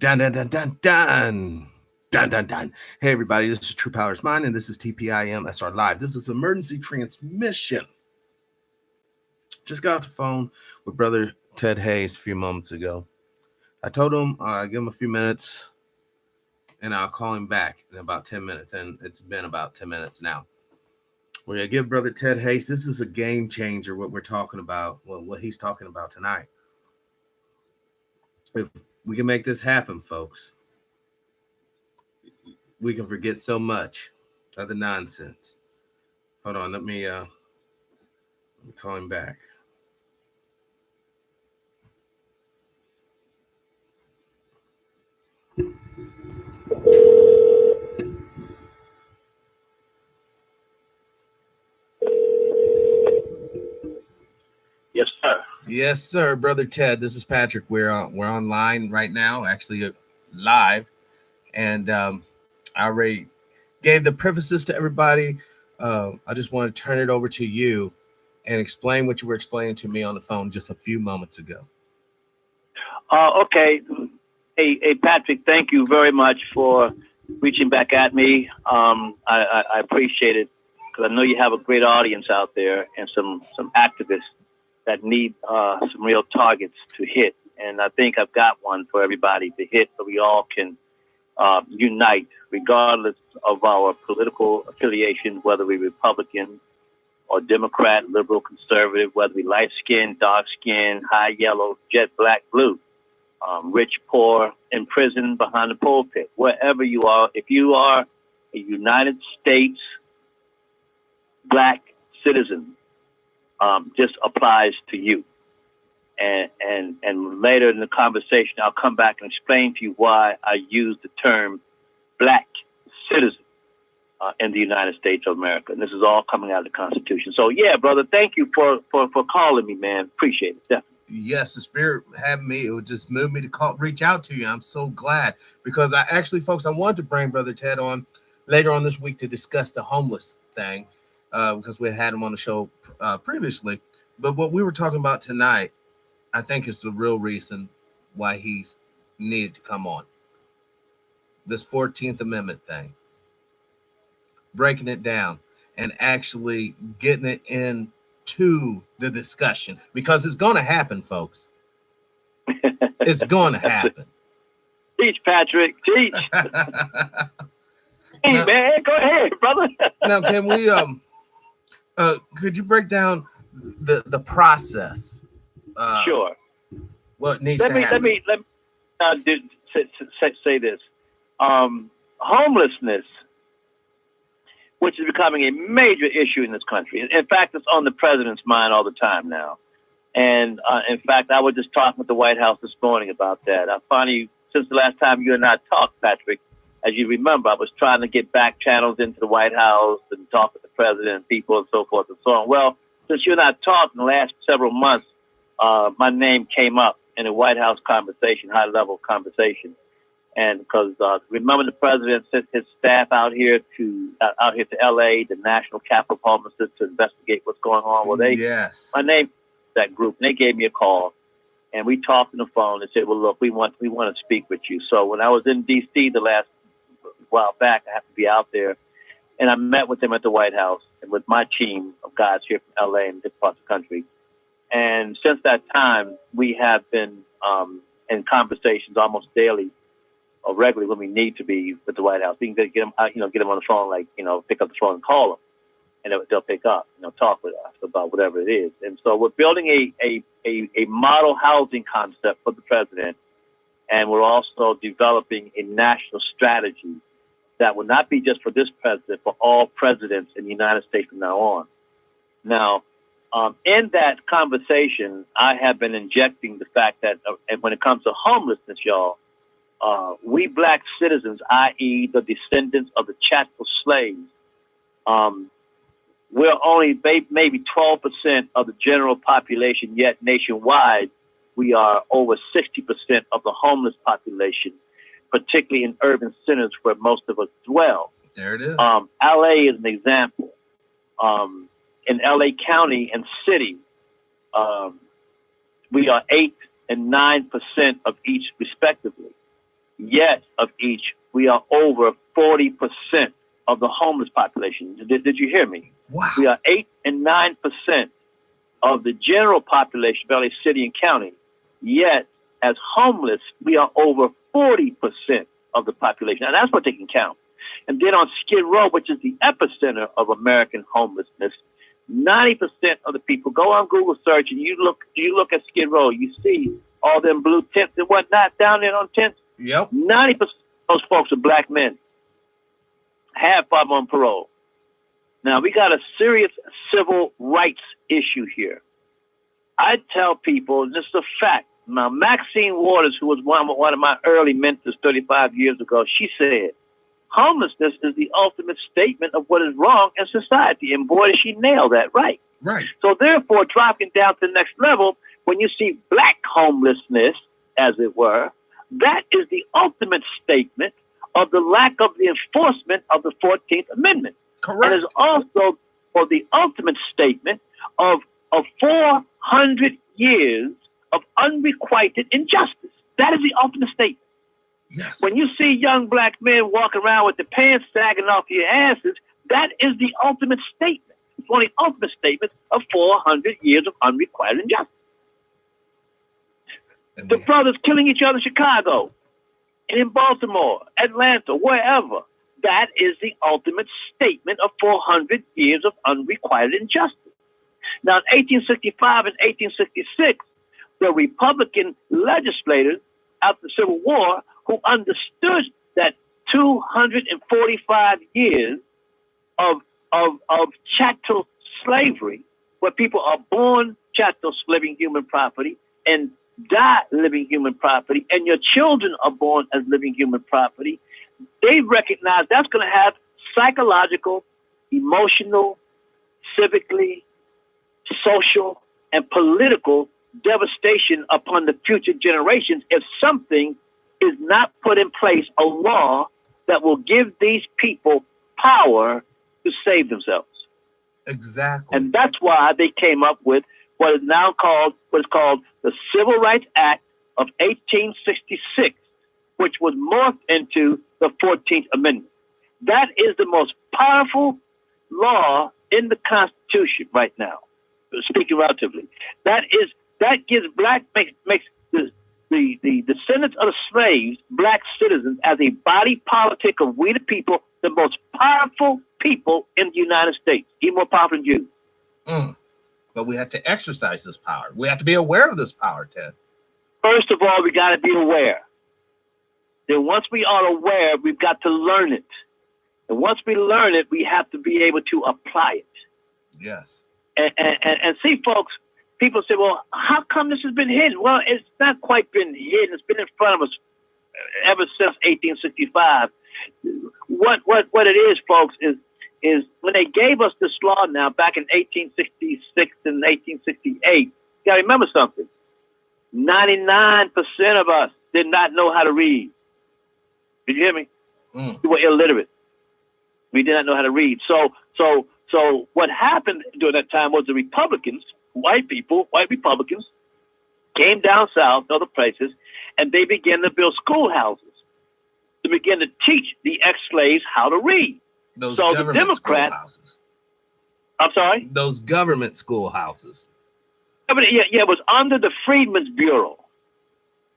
Dun dun dun dun dun. Dun dun dun. Hey everybody, this is True Powers Mine, and this is TPIM SR Live. This is emergency transmission. Just got off the phone with brother Ted Hayes a few moments ago. I told him give him a few minutes and I'll call him back in about 10 minutes. And it's been about 10 minutes now. We're going to give brother Ted Hayes, this is a game changer, what we're talking about, what he's talking about tonight. If we can make this happen, folks, we can forget so much of the nonsense. Hold on, let me call him back. Yes, sir. Yes, sir, brother Ted. This is Patrick. We're online right now, actually live, and I already gave the prefaces to everybody. I just want to turn it over to you and explain what you were explaining to me on the phone just a few moments ago. Okay. Hey, Patrick, thank you very much for reaching back at me. I appreciate it because I know you have a great audience out there and some activists that need some real targets to hit. And I think I've got one for everybody to hit so we all can unite regardless of our political affiliation, whether we're Republican or Democrat, liberal, conservative, whether we light skin, dark skin, high yellow, jet black, blue, rich, poor, in prison, behind the pulpit, wherever you are. If you are a United States black citizen, this applies to you. And later in the conversation, I'll come back and explain to you why I use the term black citizen in the United States of America. And this is all coming out of the Constitution. So, yeah, brother, thank you for calling me, man. Appreciate it, definitely. Yes, the spirit had me. It would just move me to reach out to you. I'm so glad because I actually, folks, I wanted to bring brother Ted on later on this week to discuss the homeless thing because we had him on the show previously. But what we were talking about tonight, I think is the real reason why he's needed to come on. This 14th Amendment thing, breaking it down and actually getting it into the discussion because it's going to happen, folks. It's going to happen. Teach, Patrick. Teach. Hey, now, man, go ahead, brother. Now, can we could you break down the process? Sure. What needs to happen? Let me say this. Homelessness, which is becoming a major issue in this country. In fact, it's on the president's mind all the time now. And in fact, I was just talking with the White House this morning about that. I finally, since the last time you and I talked, Patrick, as you remember, I was trying to get back channels into the White House and talk with the president and people and so forth and so on. Well, since you and I talked in the last several months, my name came up in a White House conversation, high-level conversation. And because remember the president sent his staff out here to L.A., the National Capital of Homelessness, to investigate what's going on. Well, my name, that group, and they gave me a call, and we talked on the phone and said, well, look, we want to speak with you. So when I was in D.C. the last while back, I happened to be out there, and I met with them at the White House and with my team of guys here from L.A. and different parts of the country. And since that time, we have been in conversations almost daily or regularly when we need to be with the White House. We can get them, get them on the phone, pick up the phone and call them, and they'll pick up, talk with us about whatever it is. And so we're building a model housing concept for the president, and we're also developing a national strategy that will not be just for this president, for all presidents in the United States from now on. Now, in that conversation, I have been injecting the fact that and when it comes to homelessness, y'all, we black citizens, i.e. the descendants of the chattel slaves, we're only maybe 12% of the general population, yet nationwide, we are over 60% of the homeless population, particularly in urban centers where most of us dwell. There it is. LA is an example. In LA County and City, we are 8% and 9% of each respectively. Yet of each, we are over 40% of the homeless population. Did you hear me? Wow. We are 8 and 9% of the general population, Valley City and County. Yet, as homeless, we are over 40% of the population. And that's what they can count. And then on Skid Row, which is the epicenter of American homelessness, 90% of the people, go on Google search and you look at Skid Row, you see all them blue tents and whatnot down there on tents. Yep. 90% of those folks are black men. Half of them on parole. Now, we got a serious civil rights issue here. I tell people, this is a fact. Now, Maxine Waters, who was one of my early mentors 35 years ago, she said, homelessness is the ultimate statement of what is wrong in society. And boy, did she nail that right. Right. So therefore, dropping down to the next level, when you see black homelessness, as it were, that is the ultimate statement of the lack of the enforcement of the 14th Amendment. Correct. And is also for the ultimate statement of 400 years of unrequited injustice. That is the ultimate statement. Yes. When you see young black men walking around with the pants sagging off your asses, that is the ultimate statement. It's one of the ultimate statements of 400 years of unrequited injustice. The brothers killing each other in Chicago, and in Baltimore, Atlanta, wherever. That is the ultimate statement of 400 years of unrequited injustice. Now, in 1865 and 1866, the Republican legislators after the Civil War who understood that 245 years of chattel slavery, where people are born chattels, living human property, and die living human property, and your children are born as living human property, they recognize that's going to have psychological, emotional, civically, social, and political devastation upon the future generations if something is not put in place, a law that will give these people power to save themselves. Exactly. And that's why they came up with what is called the Civil Rights Act of 1866, which was morphed into the 14th Amendment. That is the most powerful law in the Constitution right now, speaking relatively. That gives makes the descendants of the slaves, black citizens, as a body politic of we the people, the most powerful people in the United States, even more powerful than Jews. But we have to exercise this power. We have to be aware of this power, Ted. First of all, we got to be aware. Then once we are aware, we've got to learn it. And once we learn it, we have to be able to apply it. Yes. And see, folks, people say, well, how come this has been hidden? Well, it's not quite been hidden. It's been in front of us ever since 1865. What it is, folks, is when they gave us this law now back in 1866 and 1868, you got to remember something. 99% of us did not know how to read. Did you hear me? We were illiterate. We did not know how to read. So what happened during that time was the Republicans, white Republicans, came down south, other places, and they began to build schoolhouses to begin to teach the ex-slaves how to read. Those so government the Democrats, schoolhouses. I'm sorry? Those government schoolhouses. Yeah, it was under the Freedmen's Bureau.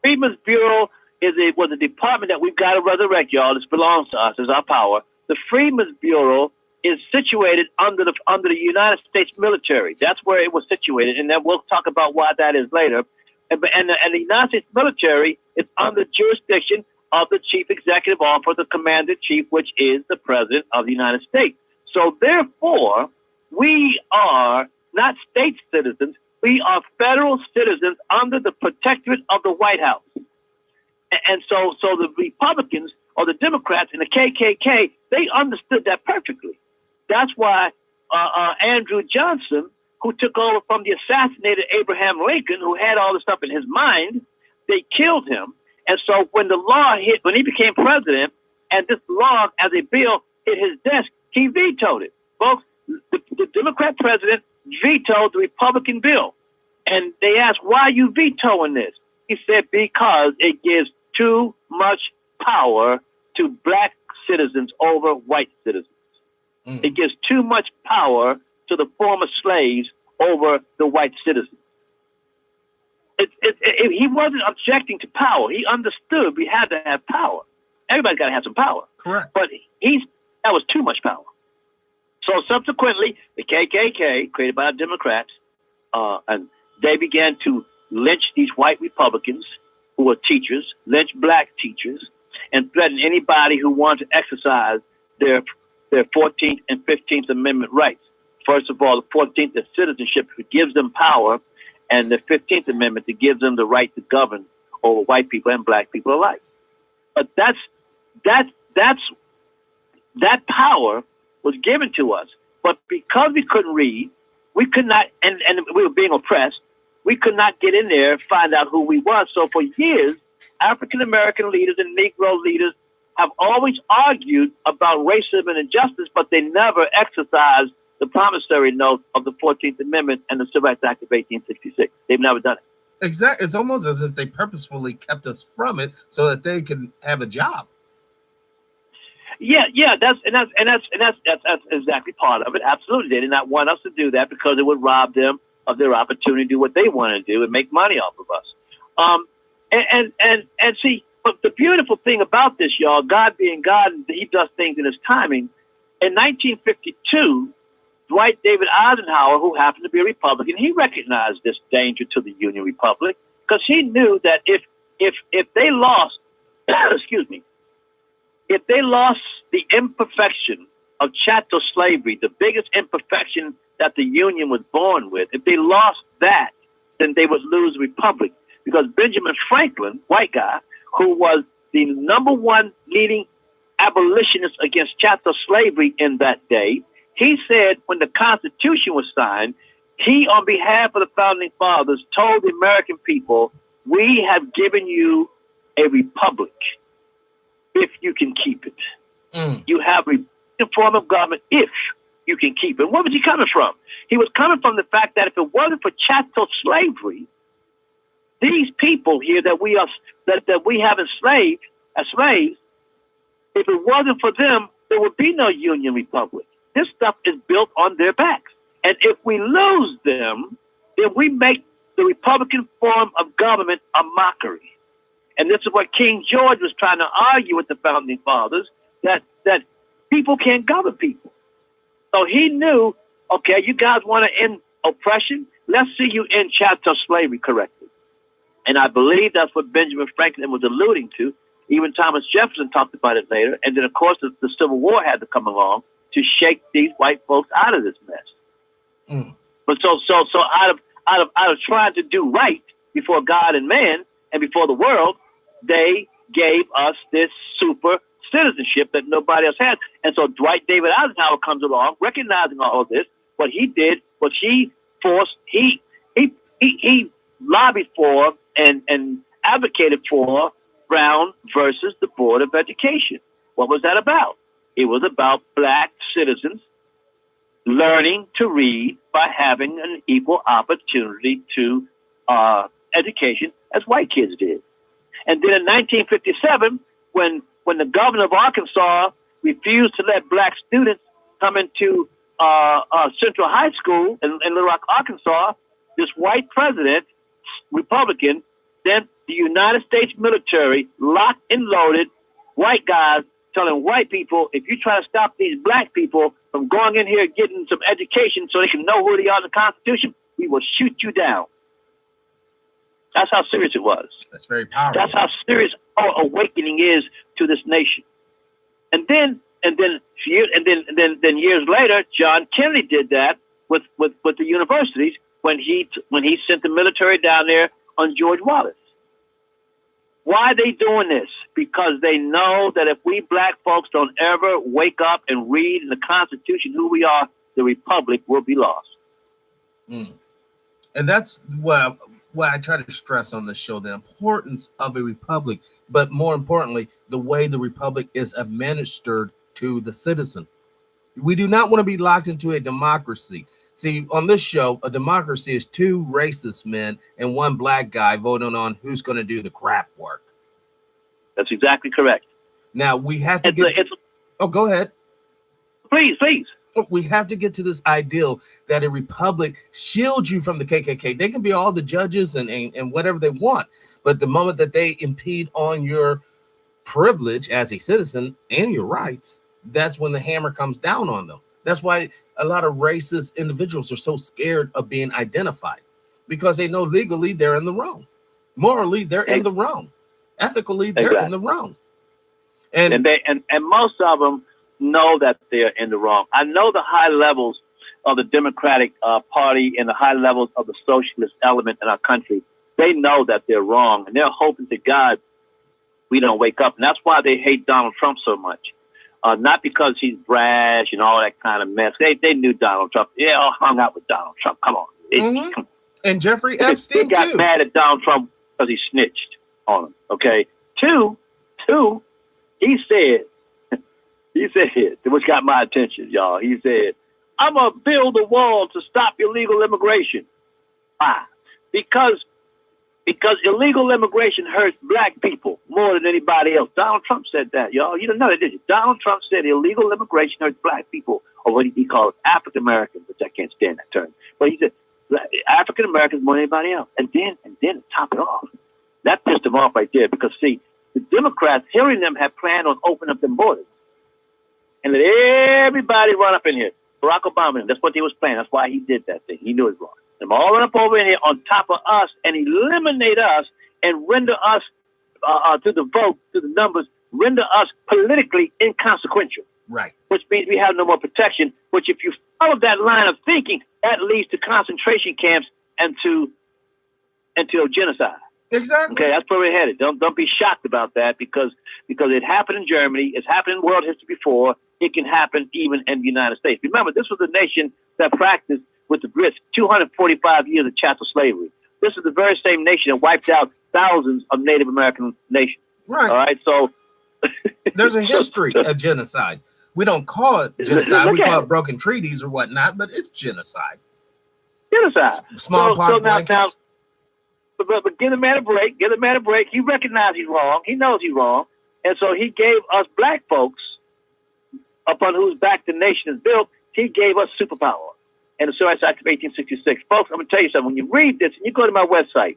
Freedmen's Bureau was a department that we've got to resurrect, y'all. This belongs to us. It's our power. The Freedmen's Bureau is situated under the United States military. That's where it was situated, and then we'll talk about why that is later. And the United States military is under jurisdiction of the Chief Executive Officer, the Commander-in-Chief, which is the President of the United States. So therefore, we are not state citizens. We are federal citizens under the protectorate of the White House. And so the Republicans or the Democrats and the KKK, they understood that perfectly. That's why Andrew Johnson, who took over from the assassinated Abraham Lincoln, who had all this stuff in his mind, they killed him. And so when the law hit, when he became president, and this law as a bill hit his desk, he vetoed it. Folks, the Democrat president vetoed the Republican bill. And they asked, why are you vetoing this? He said, because it gives too much power to black citizens over white citizens. It gives too much power to the former slaves over the white citizens. He wasn't objecting to power. He understood we had to have power. Everybody's got to have some power. Correct. But that was too much power. So subsequently, the KKK, created by the Democrats, and they began to lynch these white Republicans who were teachers, lynch black teachers, and threaten anybody who wanted to exercise their 14th and 15th Amendment rights. First of all, the 14th is citizenship, which gives them power, and the 15th Amendment that gives them the right to govern over white people and black people alike. But that power was given to us. But because we couldn't read, we could not, and we were being oppressed, we could not get in there and find out who we were. So for years, African-American leaders and Negro leaders have always argued about racism and injustice, but they never exercised the promissory note of the 14th Amendment and the Civil Rights Act of 1866. They've never done it. Exactly. It's almost as if they purposefully kept us from it so that they can have a job. Yeah, that's exactly part of it. Absolutely, they did not want us to do that because it would rob them of their opportunity to do what they want to do and make money off of us. And see, but the beautiful thing about this, y'all, God being God, He does things in His timing. In 1952, Dwight David Eisenhower, who happened to be a Republican, he recognized this danger to the Union Republic because he knew that if they lost, excuse me, if they lost the imperfection of chattel slavery, the biggest imperfection that the Union was born with, if they lost that, then they would lose the Republic. Because Benjamin Franklin, white guy, who was the #1 leading abolitionist against chattel slavery in that day, he said when the Constitution was signed, he, on behalf of the Founding Fathers, told the American people, we have given you a republic if you can keep it. You have a form of government if you can keep it. Where was he coming from? He was coming from the fact that if it wasn't for chattel slavery, these people here that we have enslaved as slaves, if it wasn't for them, there would be no Union Republic. This stuff is built on their backs. And if we lose them, then we make the Republican form of government a mockery. And this is what King George was trying to argue with the Founding Fathers, that people can't govern people. So he knew, okay, you guys want to end oppression? Let's see you end chattel slavery correctly. And I believe that's what Benjamin Franklin was alluding to. Even Thomas Jefferson talked about it later. And then, of course, the Civil War had to come along to shake these white folks out of this mess. But so out of trying to do right before God and man and before the world, they gave us this super citizenship that nobody else had. And so Dwight David Eisenhower comes along, recognizing all of this. What he did was he lobbied for and advocated for Brown versus the Board of Education. What was that about? It was about black citizens learning to read by having an equal opportunity to education as white kids did. And then in 1957, when the governor of Arkansas refused to let black students come into Central High School in Little Rock, Arkansas, this white president, Republican, then the United States military locked and loaded white guys telling white people, if you try to stop these black people from going in here getting some education so they can know who they are in the Constitution, we will shoot you down. That's how serious it was. That's very powerful. That's how serious our awakening is to this nation. And then years later, John Kennedy did that with the universities when he sent the military down there on George Wallace. Why are they doing this? Because they know that if we black folks don't ever wake up and read in the Constitution who we are, the Republic will be lost. And that's what I try to stress on the show, the importance of a republic, but more importantly, the way the republic is administered to the citizen. We do not want to be locked into a democracy. See, on this show, a democracy is two racist men and one black guy voting on who's going to do the crap work. That's exactly correct. Now we have to It's oh, go ahead. please. We have to get to this ideal that a republic shields you from the KKK. They can be all the judges and whatever they want, but the moment that they impede on your privilege as a citizen and your rights, that's when the hammer comes down on them. That's why a lot of racist individuals are so scared of being identified, because they know legally they're in the wrong, morally they're in the wrong, ethically they're in the wrong, and most of them know that they're in the wrong. I know the high levels of the Democratic Party and the high levels of the socialist element in our country. They know that they're wrong, and they're hoping to God we don't wake up. And that's why they hate Donald Trump so much. Not because he's brash and all that kind of mess. They knew Donald Trump. Yeah, all hung out with Donald Trump. Come on. And Jeffrey Epstein, they got mad at Donald Trump because he snitched on him. Okay. Two, he said, which got my attention, y'all. He said, I'm going to build a wall to stop illegal immigration. Why? Because illegal immigration hurts black people more than anybody else. Donald Trump said that, y'all. You don't know that, did you? Donald Trump said illegal immigration hurts black people, or what he called African Americans, which I can't stand that term. But he said African Americans more than anybody else. And then to top it off, that pissed him off right there, because see, the Democrats, hearing them, have planned on opening up them borders and let everybody run up in here. Barack Obama, that's what he was planning. That's why he did that thing. He knew it was wrong. Them all run up over in here on top of us and eliminate us and render us to the vote, to the numbers, render us politically inconsequential. Right. Which means we have no more protection. Which, if you follow that line of thinking, that leads to concentration camps and to genocide. Exactly. Okay, that's where we're headed. Don't be shocked about that, because it happened in Germany. It's happened in world history before. It can happen even in the United States. Remember, this was a nation that practiced with the Brits 245 years of chattel slavery. This is the very same nation that wiped out thousands of Native American nations. Right. All right. So there's a history of genocide. We don't call it genocide. We call it broken treaties or whatnot, but it's genocide. Genocide. Smallpox blankets. But give the man a break. Give the man a break. He recognized he's wrong. He knows he's wrong. And so he gave us black folks, upon whose back the nation is built, he gave us superpower. And the Civil Rights Act of 1866. Folks, I'm going to tell you something. When you read this and you go to my website,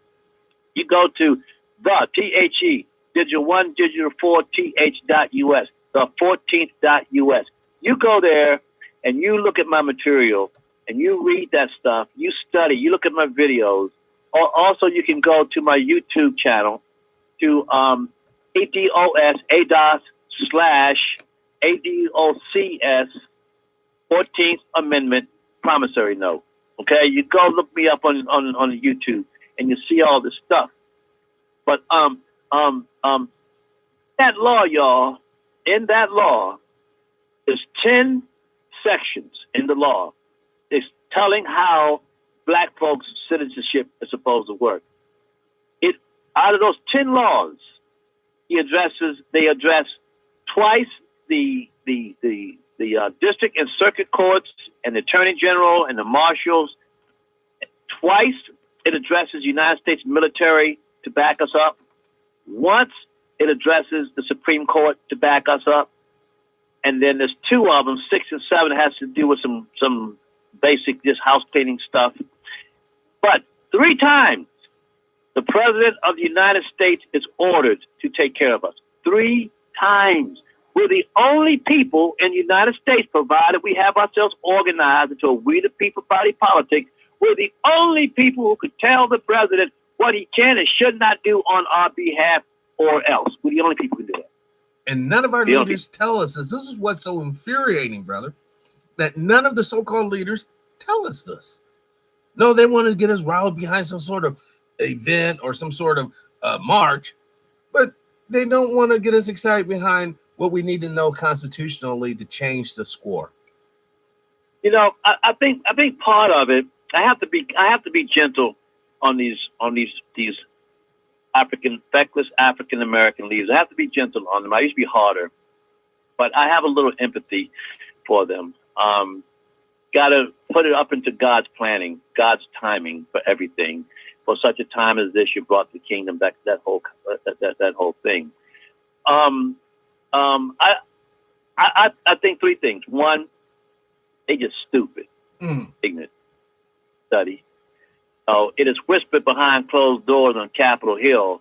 you go to the THE, digital 1, digital 4, TH.US, the 14th.US. You go there and you look at my material and you read that stuff. You study. You look at my videos. Also, you can go to my YouTube channel, to ADOS/ADOCS 14th Amendment promissory note. Okay, you go look me up on YouTube and you see all this stuff. But that law, y'all, in that law, there's 10 sections in the law. It's telling how black folks' citizenship is supposed to work. Out of those 10 laws, they address twice the district and circuit courts and the attorney general and the marshals. Twice it addresses United States military to back us up. Once it addresses the Supreme Court to back us up. And then there's 2 of them, 6 and 7, has to do with some basic just house cleaning stuff. But 3 times the President of the United States is ordered to take care of us. 3 times. We're the only people in the United States, provided we have ourselves organized into a we the people party politics, we're the only people who could tell the President what he can and should not do on our behalf, or else. We're the only people who can do that. And none of our leaders tell us this. This is what's so infuriating, brother, that none of the so-called leaders tell us this. No, they want to get us riled behind some sort of event or some sort of march, but they don't want to get us excited behind what we need to know constitutionally to change the score. You know, I think part of it, I have to be gentle on these feckless African American leaders. I have to be gentle on them. I used to be harder, but I have a little empathy for them. Got to put it up into God's planning, God's timing for everything. For such a time as this, you brought the kingdom back. That whole thing. I think three things. One, they just stupid, ignorant study. Oh, it is whispered behind closed doors on Capitol Hill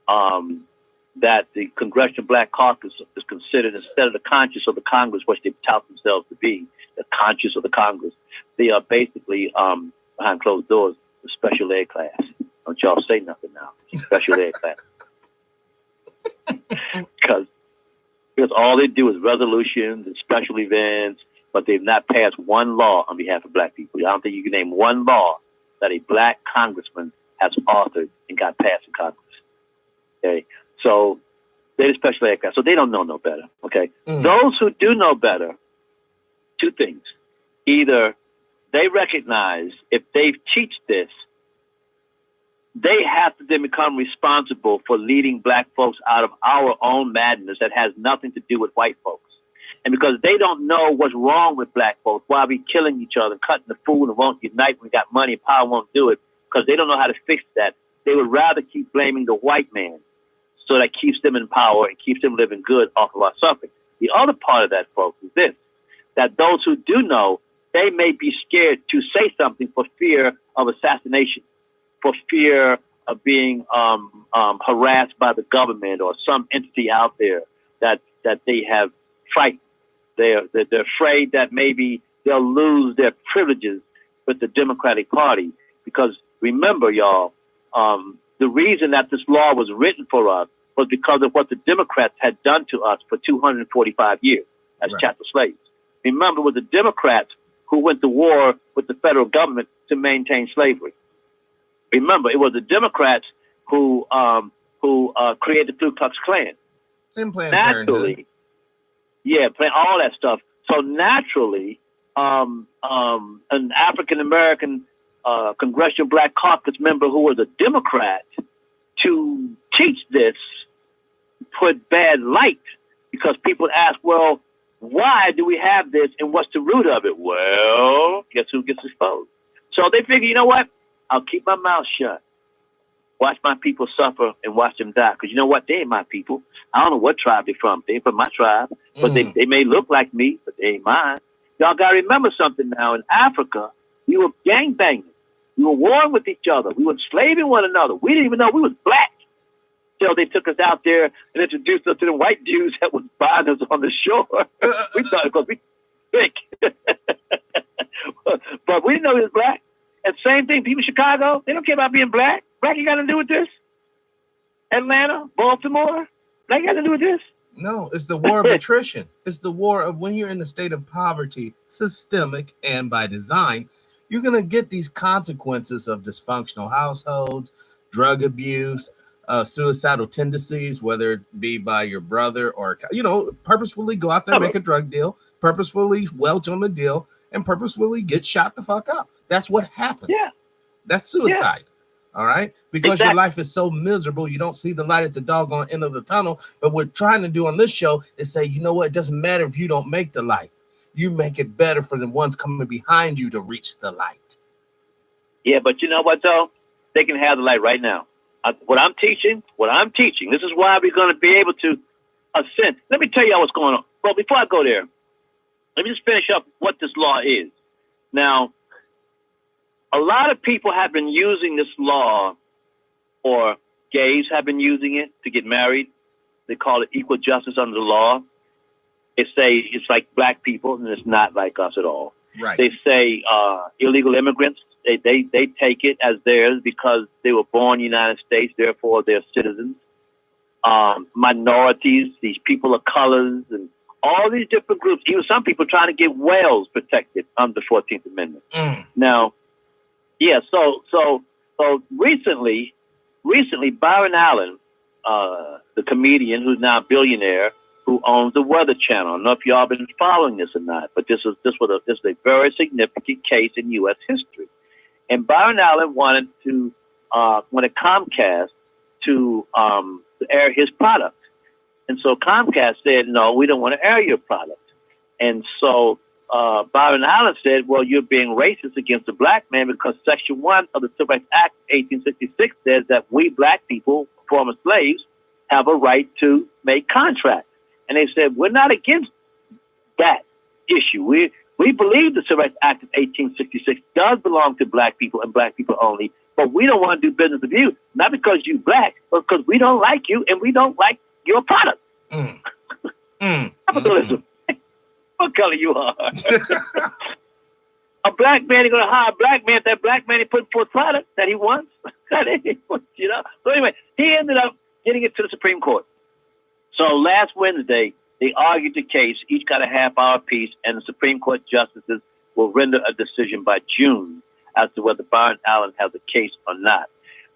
that the Congressional Black Caucus is considered, instead of the conscience of the Congress, which they tout themselves to be, the conscience of the Congress, they are basically behind closed doors, the special ed class. Don't y'all say nothing now. Special ed class. Because all they do is resolutions and special events, but they've not passed one law on behalf of black people. I don't think you can name one law that a black congressman has authored and got passed in Congress. Okay, so they're the special ed class, so they don't know no better. Okay, those who do know better, two things: either they recognize if they teach this, they have to then become responsible for leading black folks out of our own madness that has nothing to do with white folks. And because they don't know what's wrong with black folks, why we killing each other, cutting the food, and won't unite when we got money and power, won't do it, because they don't know how to fix that. They would rather keep blaming the white man, so that keeps them in power and keeps them living good off of our suffering. The other part of that, folks, is this, that those who do know, they may be scared to say something for fear of assassination, for fear of being harassed by the government or some entity out there that they have frightened. They're afraid that maybe they'll lose their privileges with the Democratic Party. Because remember, y'all, the reason that this law was written for us was because of what the Democrats had done to us for 245 years as chattel slaves. Remember, it was the Democrats who went to war with the federal government to maintain slavery. Remember, it was the Democrats who created the Ku Klux Klan. Naturally, playing all that stuff. So naturally, an African American Congressional Black Caucus member who was a Democrat to teach this put bad light, because people ask, well, why do we have this and what's the root of it? Well, guess who gets exposed? So they figure, you know what? I'll keep my mouth shut. Watch my people suffer and watch them die. Because you know what? They ain't my people. I don't know what tribe they're from. They ain't from my tribe. But they may look like me, but they ain't mine. Y'all got to remember something now. In Africa, we were gangbanging. We were warring with each other. We were enslaving one another. We didn't even know we was black. Till they took us out there and introduced us to the white dudes that was buying us on the shore. We thought because we thick. But we didn't know he was black. And same thing, people in Chicago, they don't care about being black. Black ain't got to do with this. Atlanta, Baltimore, black ain't got to do with this. No, it's the war of attrition. It's the war of when you're in a state of poverty, systemic and by design, you're going to get these consequences of dysfunctional households, drug abuse, suicidal tendencies, whether it be by your brother or, purposefully go out there and make a drug deal, purposefully welch on the deal, and purposefully get shot the fuck up. That's what happens. Yeah. That's suicide. Yeah. All right. Because your life is so miserable, you don't see the light at the doggone end of the tunnel. But what we're trying to do on this show is say, you know what? It doesn't matter if you don't make the light. You make it better for the ones coming behind you to reach the light. Yeah, but you know what, though? They can have the light right now. What I'm teaching, this is why we're going to be able to ascend. Let me tell you what's going on. Well, before I go there, let me just finish up what this law is. Now, a lot of people have been using this law, or gays have been using it to get married. They call it equal justice under the law. They say it's like black people, and it's not like us at all. Right. They say illegal immigrants, they take it as theirs because they were born in the United States, therefore they're citizens. Minorities, these people of colors, and all these different groups, even some people trying to get whales protected under the 14th Amendment. Now, yeah, so recently, Byron Allen, the comedian who's now a billionaire, who owns the Weather Channel. I don't know if y'all been following this or not, but this is a very significant case in U.S. history. And Byron Allen wanted Comcast to air his product. And so Comcast said, no, we don't want to air your product. And so Byron Allen said, well, you're being racist against the black man because Section 1 of the Civil Rights Act 1866 says that we black people, former slaves, have a right to make contracts. and they said, we're not against that issue. We believe the Civil Rights Act of 1866 does belong to black people and black people only, but we don't want to do business with you, not because you black, but because we don't like you and we don't like your product. Capitalism. What color you are? A black man is going to hire a black man. That black man he put forth product that he wants. You know. So anyway, he ended up getting it to the Supreme Court. So last Wednesday, they argued the case. Each got a half-hour piece, and the Supreme Court justices will render a decision by June as to whether Byron Allen has a case or not.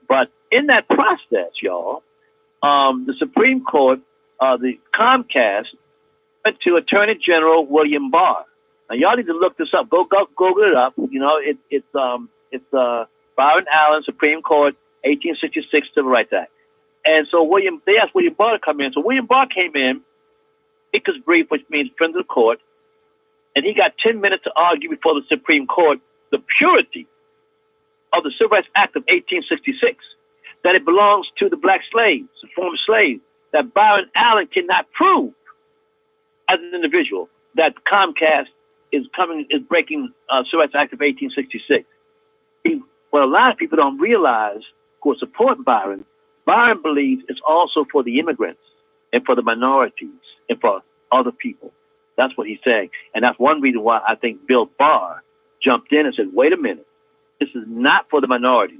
But in that process, y'all, the Supreme Court, the Comcast, went to Attorney General William Barr. Now, y'all need to look this up. Go Google it up. You know, it's Byron Allen, Supreme Court, 1866 Civil Rights Act. And so they asked William Barr to come in. So William Barr came in, Speaker's brief, which means friend of the court, and he got 10 minutes to argue before the Supreme Court the purity of the Civil Rights Act of 1866, that it belongs to the black slaves, the former slaves, that Byron Allen cannot prove as an individual that Comcast is breaking Civil Rights Act of 1866. What a lot of people don't realize who support Byron believes it's also for the immigrants and for the minorities and for other people. That's what he's saying. And that's one reason why I think Bill Barr jumped in and said, wait a minute, this is not for the minorities.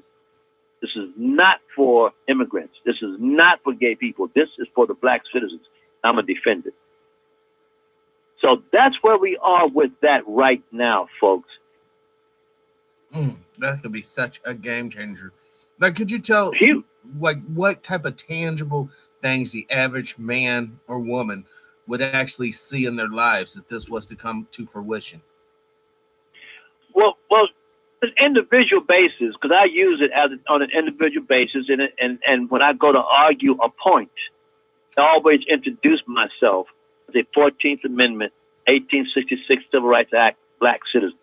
This is not for immigrants. This is not for gay people. This is for the black citizens. I'm going to defend it. So that's where we are with that right now, folks. That could be such a game changer. Now, could you tell, like, what type of tangible things the average man or woman would actually see in their lives if this was to come to fruition? Well, on an individual basis, because I use it on an individual basis, and when I go to argue a point, I always introduce myself as a 14th Amendment, 1866 Civil Rights Act, black citizen.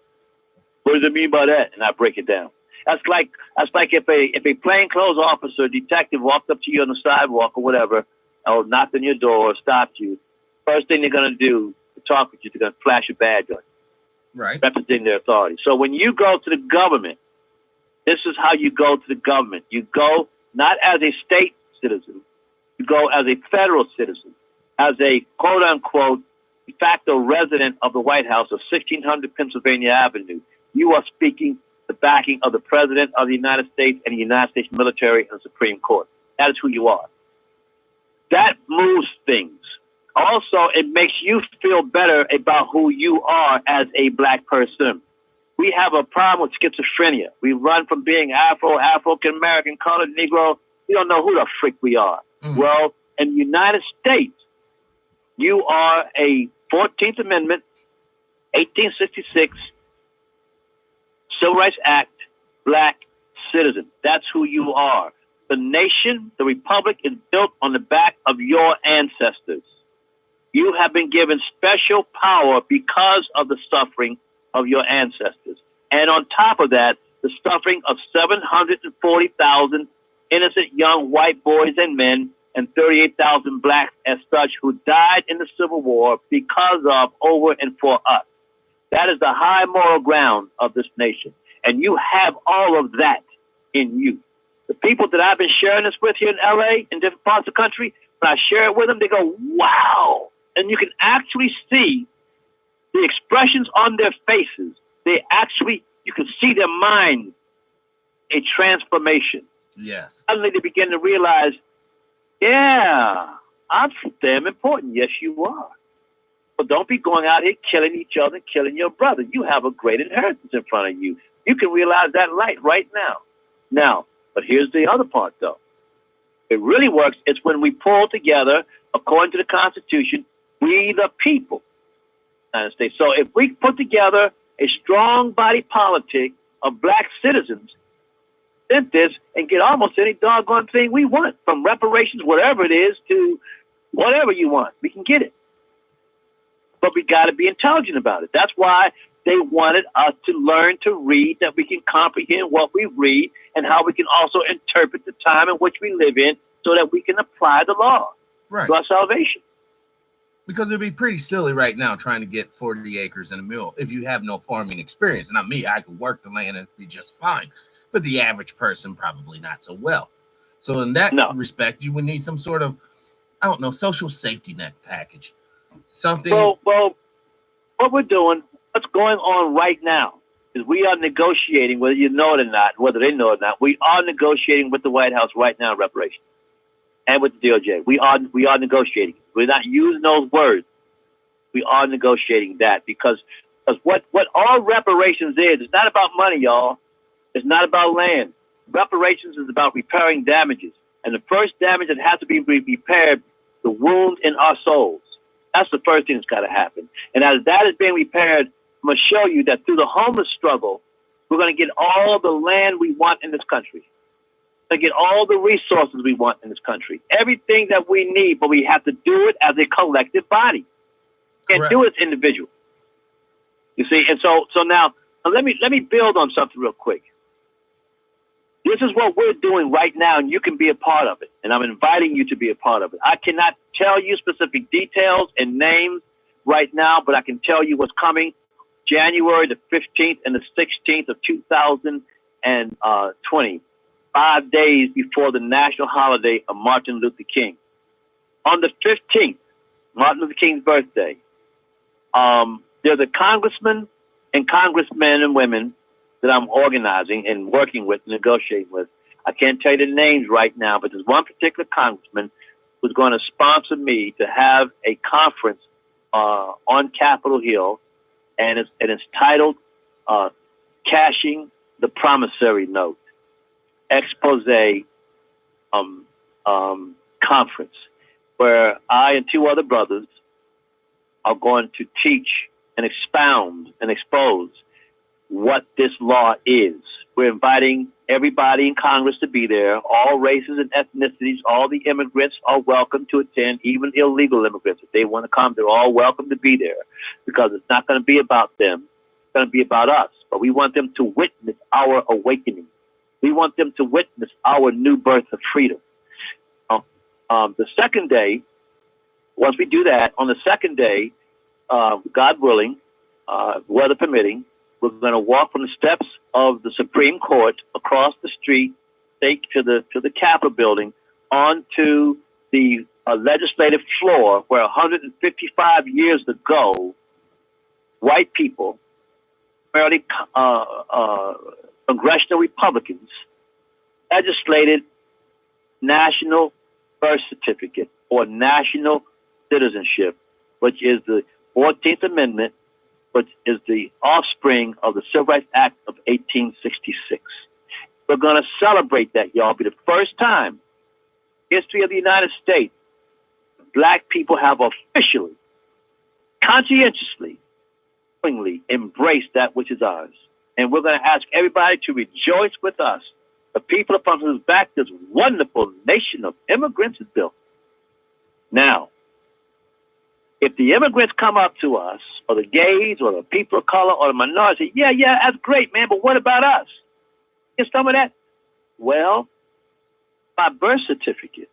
What does it mean by that? And I break it down. That's like if a plainclothes officer, detective walked up to you on the sidewalk or whatever, or knocked on your door or stopped you. First thing they're going to do to talk with you, they're going to flash a badge on you. Right. Representing their authority. So when you go to the government, this is how you go to the government. You go not as a state citizen. You go as a federal citizen, as a quote-unquote de facto resident of the White House of 1600 Pennsylvania Avenue. You are speaking the backing of the President of the United States and the United States military and Supreme Court. That is who you are. That moves things. Also, it makes you feel better about who you are as a black person. We have a problem with schizophrenia. We run from being African American, colored, Negro. We don't know who the frick we are. Well, in the United States, you are a 14th Amendment, 1866 Civil Rights Act, black citizen. That's who you are. The nation, the republic, is built on the back of your ancestors. You have been given special power because of the suffering of your ancestors. And on top of that, the suffering of 740,000 innocent young white boys and men and 38,000 blacks as such who died in the Civil War because of, over, and for us. That is the high moral ground of this nation. And you have all of that in you. The people that I've been sharing this with here in LA, in different parts of the country, when I share it with them, they go, wow. And you can actually see the expressions on their faces. You can see their mind, a transformation. Yes. Suddenly they begin to realize, yeah, I'm damn important. Yes, you are. But don't be going out here killing each other, killing your brother. You have a great inheritance in front of you. You can realize that light right now. Now, but here's the other part, though. It really works. It's when we pull together, according to the Constitution, we the people, United States. So if we put together a strong body politic of black citizens, then this and get almost any doggone thing we want, from reparations, whatever it is, to whatever you want, we can get it. But we got to be intelligent about it. That's why they wanted us to learn to read, that we can comprehend what we read and how we can also interpret the time in which we live in so that we can apply the law to our salvation. Because it'd be pretty silly right now trying to get 40 acres and a mule if you have no farming experience. Not me, I could work the land and be just fine. But the average person, probably not so well. So, in that No. respect, you would need some sort of, I don't know, social safety net package. Something. Well, what we're doing, what's going on right now, is we are negotiating, whether you know it or not, whether they know it or not, we are negotiating with the White House right now reparations and with the DOJ. We are negotiating. We're not using those words. We are negotiating that because what all reparations is, it's not about money, y'all. It's not about land. Reparations is about repairing damages. And the first damage that has to be repaired, the wound in our souls. That's the first thing that's got to happen. And as that is being repaired, I'm going to show you that through the homeless struggle, we're going to get all the land we want in this country. We're going to get all the resources we want in this country. Everything that we need, but we have to do it as a collective body. We can't do it as individuals. You see, and so now let me build on something real quick. This is what we're doing right now, and you can be a part of it. And I'm inviting you to be a part of it. I cannot tell you specific details and names right now, but I can tell you what's coming January the 15th and the 16th of 2020, 5 days before the national holiday of Martin Luther King. On the 15th, Martin Luther King's birthday, there's a congressman and congressmen and women that I'm organizing and working with, negotiating with. I can't tell you the names right now, but there's one particular congressman who's going to sponsor me to have a conference on Capitol Hill, and it's titled Cashing the Promissory Note Expose Conference, where I and two other brothers are going to teach and expound and expose what this law is. We're inviting everybody in Congress to be there, all races and ethnicities, all the immigrants are welcome to attend, even illegal immigrants. If they want to come, they're all welcome to be there because it's not going to be about them. It's going to be about us. But we want them to witness our awakening. We want them to witness our new birth of freedom. The second day, once we do that, on the second day, God willing, weather permitting, we're going to walk from the steps of the Supreme Court across the street, take to the Capitol building, onto the legislative floor where 155 years ago, white people, primarily congressional Republicans, legislated national birth certificate or national citizenship, which is the 14th Amendment, which is the offspring of the Civil Rights Act of 1866. We're going to celebrate that, y'all. It'll be the first time in the history of the United States Black people have officially, conscientiously, willingly embraced that which is ours. And we're going to ask everybody to rejoice with us, the people upon whose back this wonderful nation of immigrants is built. Now, if the immigrants come up to us, or the gays, or the people of color, or the minority, yeah, that's great, man, but what about us? Get some of that? Well, my birth certificate.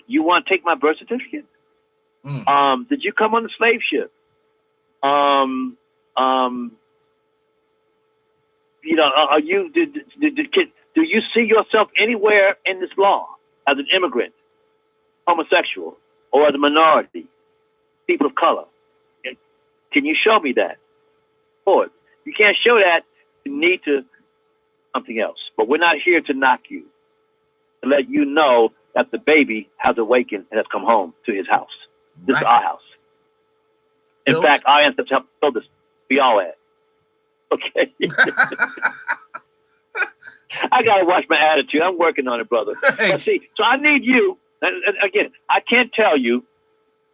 You want to take my birth certificate? Did you come on the slave ship? Are you? Do you see yourself anywhere in this law as an immigrant, homosexual, or as a minority, people of color? Can you show me that? Lord, you can't show that. You need to something else. But we're not here to knock you, to let you know that the baby has awakened and has come home to his house. This is our house. In fact, our ancestors have told us we all had. Okay. I gotta watch my attitude. I'm working on it, brother. But see, so I need you. And again, I can't tell you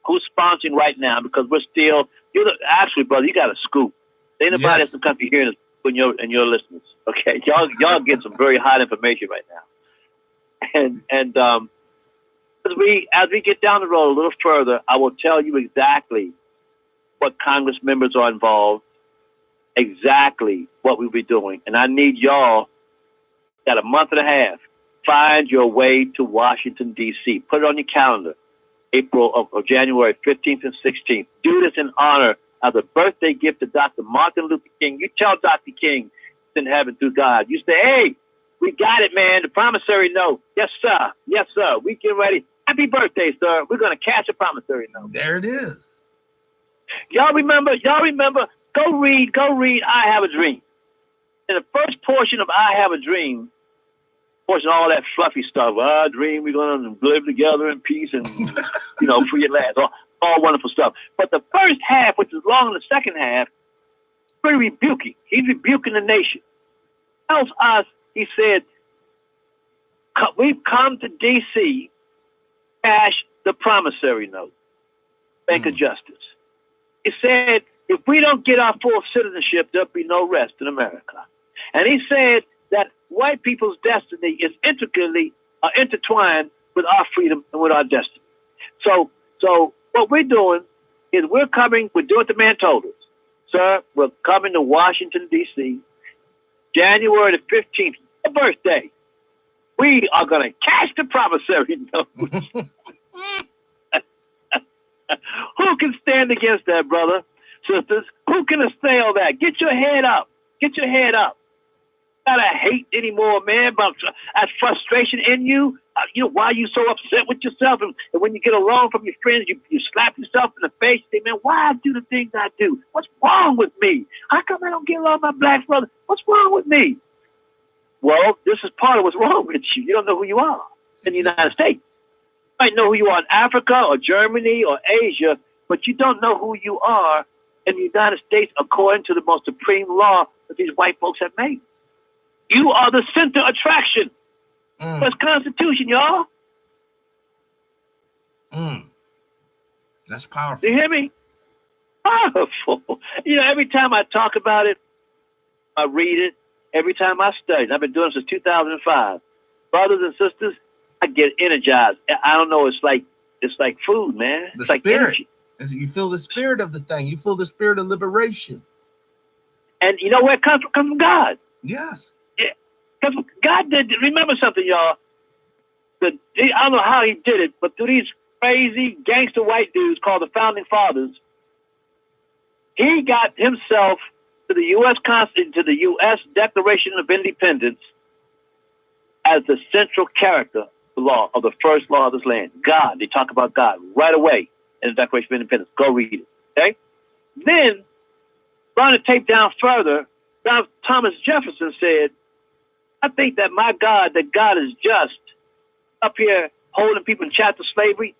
who's sponsoring right now because we're still. Actually, brother, you got a scoop. Ain't nobody else in the country hearing this and your listeners. Okay, y'all get some very hot information right now. And as we get down the road a little further, I will tell you exactly what Congress members are involved, exactly what we'll be doing. And I need y'all, got a month and a half, find your way to Washington, D.C. Put it on your calendar. of January 15th and 16th. Do this in honor as a birthday gift to Dr. Martin Luther King. You tell Dr. King it's in heaven through God. You say, hey, we got it, man. The promissory note. Yes, sir. Yes, sir. We get ready. Happy birthday, sir. We're going to cash a promissory note. There it is. Y'all remember? Go read I Have a Dream. In the first portion of I Have a Dream, portion all that fluffy stuff. I dream we're going to live together in peace and, free at last. All wonderful stuff. But the first half, which is long in the second half, pretty rebuking. He's rebuking the nation. Tells us, he said, we've come to D.C., cash the promissory note, Bank of Justice. He said, if we don't get our full citizenship, there'll be no rest in America. And he said that white people's destiny is intricately intertwined with our freedom and with our destiny. So what we're doing is we're doing what the man told us. Sir, we're coming to Washington, D.C., January the 15th, your birthday. We are going to cash the promissory note. Who can stand against that, brother, sisters? Who can assail that? Get your head up. Get your head up. Not a hate anymore, man, about that frustration in you. Why are you so upset with yourself? And when you get along from your friends, you slap yourself in the face. You say, man, why I do the things I do? What's wrong with me? How come I don't get along with my black brother? What's wrong with me? Well, this is part of what's wrong with you. You don't know who you are in the United States. You might know who you are in Africa or Germany or Asia, but you don't know who you are in the United States according to the most supreme law that these white folks have made. You are the center attraction. That's Constitution, y'all. That's powerful. You hear me? Powerful. Every time I talk about it, I read it. Every time I study, I've been doing this since 2005. Brothers and sisters, I get energized. I don't know. It's like food, man. It's like spirit. Energy. You feel the spirit of the thing. You feel the spirit of liberation. And you know where it comes from? It comes from God. Yes. Yeah. Because God did. Remember something, y'all. I don't know how he did it, but through these crazy gangster white dudes called the Founding Fathers, he got himself to the U.S. Constitution, to the U.S. Declaration of Independence as the central character of the first law of this land. God. They talk about God right away in the Declaration of Independence. Go read it. Okay? Then, run the tape down further, Thomas Jefferson said, I think that that God is just up here holding people in chattel slavery,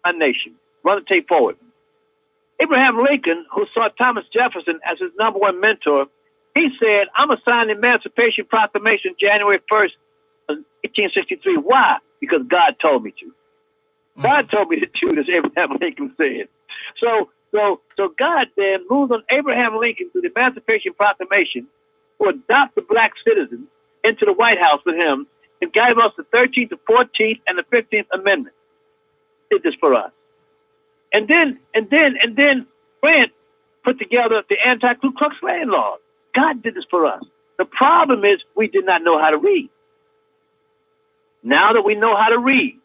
my nation. Run the tape forward. Abraham Lincoln, who saw Thomas Jefferson as his number one mentor, he said, I'm going to sign the Emancipation Proclamation January 1st, 1863. Why? Because God told me to. God told me to do this, Abraham Lincoln said. So God then moved on Abraham Lincoln through the Emancipation Proclamation to adopt the black citizens into the White House with him and gave us the 13th, the 14th, and the 15th Amendment. He did this for us. And then Grant put together the anti-Ku Klux Klan law. God did this for us. The problem is we did not know how to read. Now that we know how to read,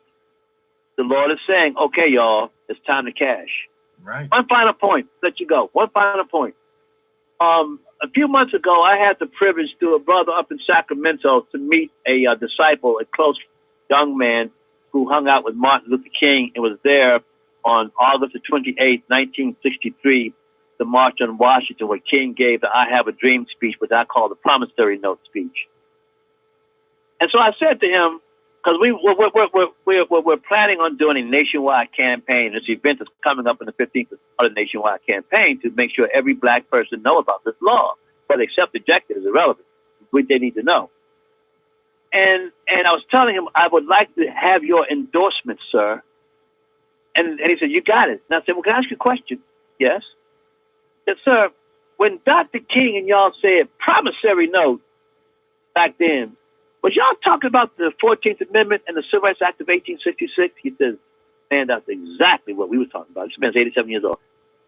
the Lord is saying, okay, y'all, it's time to cash. Right. One final point. Let you go. One final point. A few months ago, I had the privilege through a brother up in Sacramento to meet a disciple, a close young man who hung out with Martin Luther King and was there on August the 28th, 1963, the March on Washington, where King gave the I Have a Dream speech, which I call the promissory note speech. And so I said to him, because we're planning on doing a nationwide campaign. This event is coming up on the 15th of a nationwide campaign to make sure every black person know about this law. But except rejected is irrelevant. What they need to know. And I was telling him, I would like to have your endorsement, sir. And he said, you got it. And I said, well, can I ask you a question? Yes. I said, sir, when Dr. King and y'all said promissory note back then, was y'all talking about the 14th Amendment and the Civil Rights Act of 1866? He says, man, that's exactly what we were talking about. This man's 87 years old.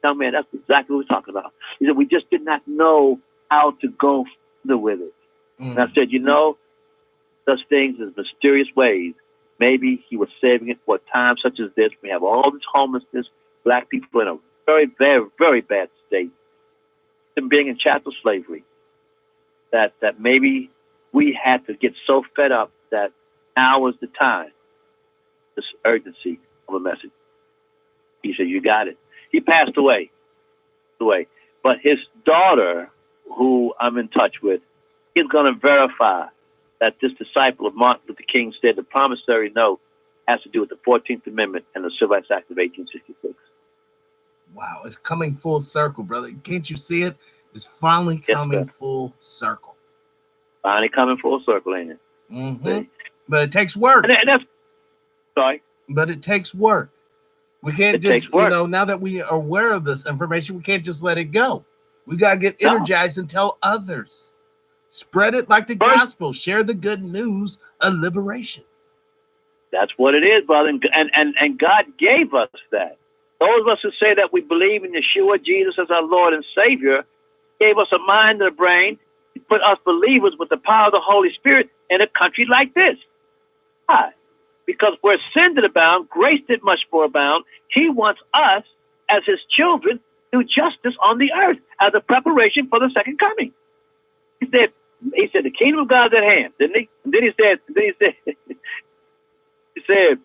No, man, that's exactly what we were talking about. He said, we just did not know how to go further with it. And I said, such things as mysterious ways maybe he was saving it for a time such as this. We have all this homelessness, black people in a very, very, very bad state, and being in chattel slavery, that maybe we had to get so fed up that now was the time, this urgency of a message. He said, you got it. He passed away. But his daughter, who I'm in touch with, is going to verify that this disciple of Martin Luther King said the promissory note has to do with the 14th Amendment and the Civil Rights Act of 1866. Wow, it's coming full circle, brother. Can't you see it? It's finally coming full circle. Finally coming full circle, ain't it? Mm-hmm. But it takes work. And that's, sorry? But it takes work. We can't just, now that we are aware of this information, we can't just let it go. We got to get energized and tell others. Spread it like the gospel. Share the good news of liberation. That's what it is, brother. And God gave us that. Those of us who say that we believe in Yeshua, Jesus as our Lord and Savior, gave us a mind and a brain, put us believers with the power of the Holy Spirit in a country like this. Why? Because where sin did abound, grace did much more abound. He wants us, as his children, to do justice on the earth as a preparation for the second coming. He said, the kingdom of God is at hand, didn't he? And then he said,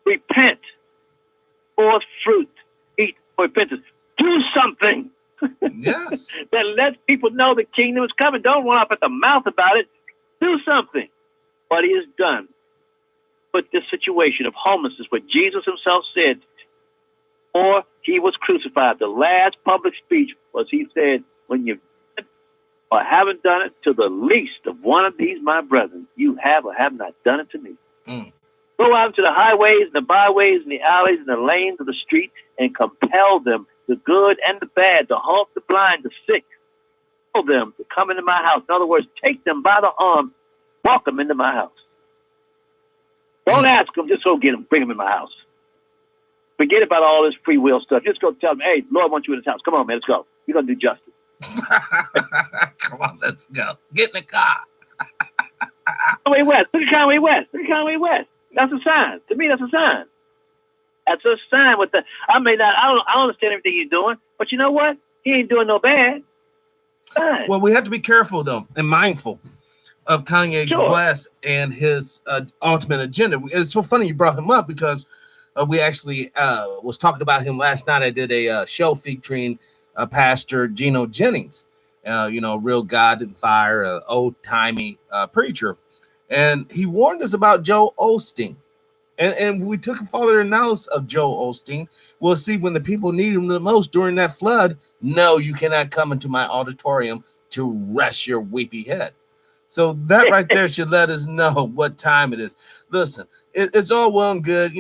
repent, forth fruit, eat for repentance. Do something. Yes. That lets people know the kingdom is coming. Don't run up at the mouth about it. Do something. What he has done. Put this situation of homelessness, what Jesus himself said, or he was crucified. The last public speech was, he said, when you or haven't done it to the least of one of these, my brethren, you have or have not done it to me. Go out into the highways and the byways and the alleys and the lanes of the street and compel them, the good and the bad, the halt, the blind, the sick, tell them to come into my house. In other words, take them by the arm, walk them into my house. Don't ask them, just go get them, bring them in my house. Forget about all this free will stuff. Just go tell them, hey, Lord wants you in his house. Come on, man, let's go. We're going to do justice. Come on, let's go. Get in the car. Conway West. Look at Conway West. Look at Conway West. That's a sign. To me, that's a sign. That's a sign. I don't understand everything he's doing, but you know what? He ain't doing no bad. Fine. Well, we have to be careful, though, and mindful of Kanye's blast and his ultimate agenda. It's so funny you brought him up because we actually was talking about him last night. I did a show featuring Pastor Geno Jennings, real God and fire, old-timey preacher. And he warned us about Joel Osteen. And we took a further analysis of Joel Osteen. We'll see when the people need him the most during that flood. No, you cannot come into my auditorium to rest your weepy head. So that right there should let us know what time it is. Listen, it's all well and good.